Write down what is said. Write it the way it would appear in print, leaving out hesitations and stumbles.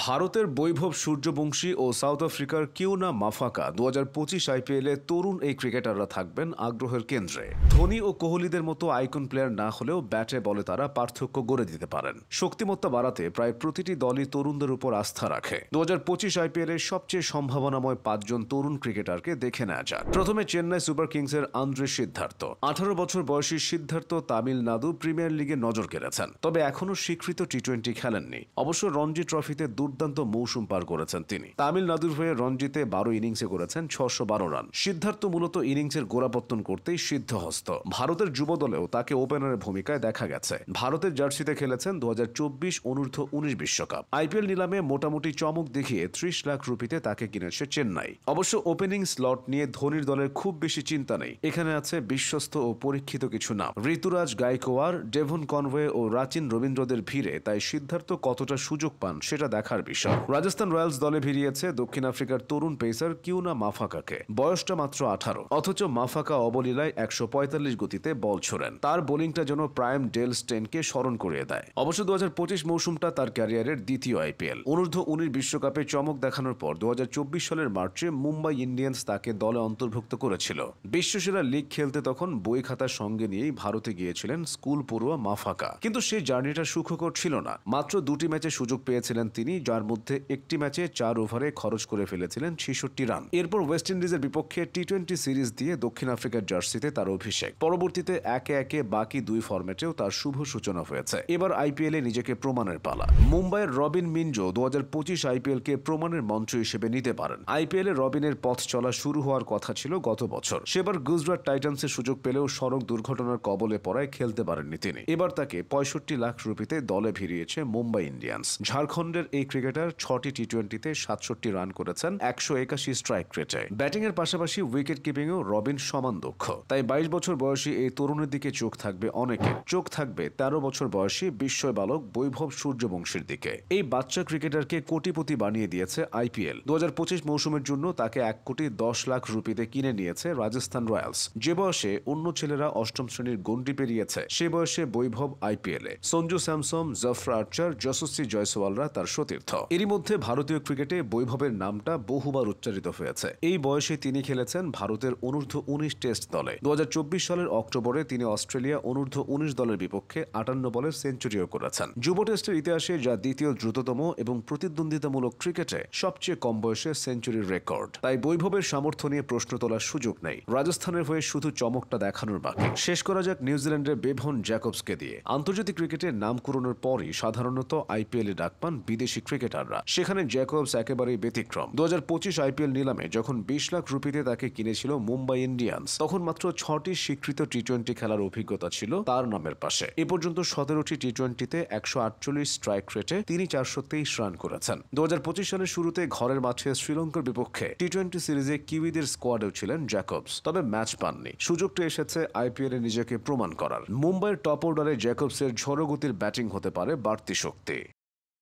ভারতের বৈভব সূর্যবংশী ও সাউথ আফ্রিকার কিউনা মাফাকা 2025 আইপিএলে তরুণ এই ক্রিকেটাররা থাকবেন আগ্রহের কেন্দ্রে। ধোনি ও কোহলিদের মতো আইকন প্লেয়ার না হলেও ব্যাটে বলে তারা পার্থক্য গড়ে দিতে পারেন। শক্তিমত্তা বাড়াতে প্রায় প্রতিটি দলই তরুণদের উপর আস্থা রাখে। 2025 আইপিএলের সবচেয়ে সম্ভাবনাময় 5 জন তরুণ ক্রিকেটারকে দেখে নেওয়া যাক। প্রথমে চেন্নাই সুপার কিংসের আন্দ্রে সিদ্ধার্থ। 18 বছর বয়সী সিদ্ধার্থ তামিলনাড়ু প্রিমিয়ার লিগে নজর কেড়েছেন, তবে এখনও স্বীকৃত টি-20 খেলেননি। অবশ্য রঞ্জি ট্রফিতে দুর্দান্ত মৌসুম পার করেছেন তিনি। তামিলনাড়ুর হয়ে রঞ্জিতে 12 ইনিংসে করেছেন 612 রান। সিদ্ধার্থ মূলত ইনিংসের গোড়াপত্তন করতেই সিদ্ধহস্ত। ভারতের যুব দলেও তাকে ওপেনারের ভূমিকায় দেখা গেছে। ভারতের জার্সিতে খেলেছেন 2024 অনূর্ধ্ব-19 বিশ্বকাপ। আইপিএল নিলামে মোটামুটি চমক দেখিয়ে 30 লাখ রুপিতে তাকে কিনেছে চেন্নাই। অবশ্য ওপেনিং স্লট নিয়ে ধোনির দলের খুব বেশি চিন্তা নেই। এখানে আছে বিশ্বস্ত ও পরীক্ষিত কিছু নাম। ঋতুরাজ গাইকোয়াড়, ডেভন কনওয়ে ও রাচিন রবীন্দ্রদের ভিড়ে তাই সিদ্ধার্থ কতটা সুযোগ পান সেটা দেখার বিষয়। রাজস্থান রয়্যালস দলে ভিড়িয়েছে দক্ষিণ আফ্রিকার তরুণ পেসার কিউনা মাফাকাকে। বয়সটা মাত্র 18, অথচ মাফাকা অবলীলায় 145 গতিতে বল ছোড়েন। তার বোলিংটা যেন প্রাইম ডেল স্টেনকে স্মরণ করিয়ে দেয়। অবশ্য 2025 মৌসুমটা তার ক্যারিয়ারের দ্বিতীয় আইপিএল। অনূর্ধ্ব-19 বিশ্বকাপে চমক দেখানোর পর 2024 সালের মার্চে মুম্বাই ইন্ডিয়ান্স তাকে দলে অন্তর্ভুক্ত করেছিল। বিশ্বসেরা লিগ খেলতে তখন বই খাতার সঙ্গে নিয়েই ভারতে গিয়েছিলেন স্কুল পড়ুয়া মাফাকা। কিন্তু সেই জার্নিটা সুখকর ছিল না। মাত্র 2টি ম্যাচে সুযোগ পেয়েছিলেন তিনি, যার মধ্যে একটি ম্যাচে 4 ওভারে খরচ করে ফেলেছিলেন 66 রান। এরপর ওয়েস্ট ইন্ডিজের বিপক্ষে টি-20 সিরিজ দিয়ে দক্ষিণ আফ্রিকার জার্সিতে তার অভিষেক। পরবর্তীতে একে একে বাকি 2 ফরম্যাটেও তার শুভ সূচনা হয়েছে। এবার আইপিএলে নিজেকে প্রমাণের পালা। মুম্বাইয়ের রবিন মিনজো 2025 আইপিএলকে প্রমাণের মঞ্চ হিসেবে নিতে পারেন। আইপিএলে রবিনের পথ চলা শুরু হওয়ার কথা ছিল গত বছর। সেবার গুজরাট টাইটান্সের সুযোগ পেলেও সড়ক দুর্ঘটনার কবলে পড়ায় খেলতে পারেননি তিনি। এবার তাকে 65 লাখ রুপিতে দলে ভিড়িয়েছে মুম্বাই ইন্ডিয়ান্স। ঝাড়খণ্ডের এই ক্রিকেটার 6টি টি-20তে 67 রান করেছেন 181 স্ট্রাইক রেটে। ব্যাটিংয়ের পাশাপাশি উইকেট কিপিংয়েও রবিন সমান দক্ষ। তাই 22 বছর বয়সী এই তরুণের দিকে চোখ থাকবে অনেকের। চোখ থাকবে 13 বছর বয়সী বিস্ময় বালক বৈভব সূর্যবংশীর দিকে। এই বাচ্চা ক্রিকেটারকে কোটিপতি বানিয়ে দিয়েছে আইপিএল। 2025 মৌসুমের জন্য তাকে 1,10,00,000 রুপিতে কিনে নিয়েছে রাজস্থান রয়্যালস। যে বয়সে অন্য ছেলেরা 8ম শ্রেণীর গণ্ডি পেরিয়েছে, সে বয়সে বৈভব আইপিএলে। সঞ্জু স্যামসন, জাফরা আর্চার, যশস্বী জয়সওয়ালরা তার সতীর্থ। এরই মধ্যে ভারতীয় ক্রিকেটে বৈভবের নামটা বহুবার উচ্চারিত হয়েছে। এই বয়সে তিনি খেলেছেন ভারতের অনূর্ধ্ব-19 টেস্ট দলে। 2024 সালের অক্টোবরে তিনি অস্ট্রেলিয়া অনূর্ধ্ব-19 দলের বিপক্ষে 58 বলের সেঞ্চুরিও করেছেন। যুব টেস্টের ইতিহাসে যা দ্বিতীয় দ্রুততম এবং প্রতিদ্বন্দ্বিতামূলক ক্রিকেটে সবচেয়ে কম বয়সে সেঞ্চুরির রেকর্ড। তাই বৈভবের সামর্থ্য নিয়ে প্রশ্ন তোলার সুযোগ নেই। রাজস্থানের হয়ে শুধু চমকটা দেখানোর বাকি। শেষ করা যাক নিউজিল্যান্ডের বেভন জ্যাকবসকে দিয়ে। আন্তর্জাতিক ক্রিকেটের নাম কুড়োনোর পরই সাধারণত আইপিএলে ডাক পান বিদেশি ক্রিকেটাররা। সেখানে জ্যাকবস একেবারেই ব্যতিক্রম। 2025 আইপিএল নিলামে যখন 20 লাখ রুপিতে তাকে কিনেছিল মুম্বাই ইন্ডিয়ান্স, তখন মাত্র 6টি স্বীকৃত টি-20 খেলার অভিজ্ঞতা ছিল তার নামের পাশে। এ পর্যন্ত 17টি টি-20তে 148 স্ট্রাইক রেটে তিনি 423 রান করেছেন। 2025 সালের শুরুতে ঘরের মাঠে শ্রীলঙ্কার বিপক্ষে টি-20 সিরিজে কিউইদের স্কোয়াডেও ছিলেন জ্যাকবস, তবে ম্যাচ পাননি। সুযোগটা এসেছে আইপিএলে নিজেকে প্রমাণ করার। মুম্বাইয়ের টপ অর্ডারে জ্যাকবসের ঝড়ো গতির ব্যাটিং হতে পারে বাড়তি শক্তি।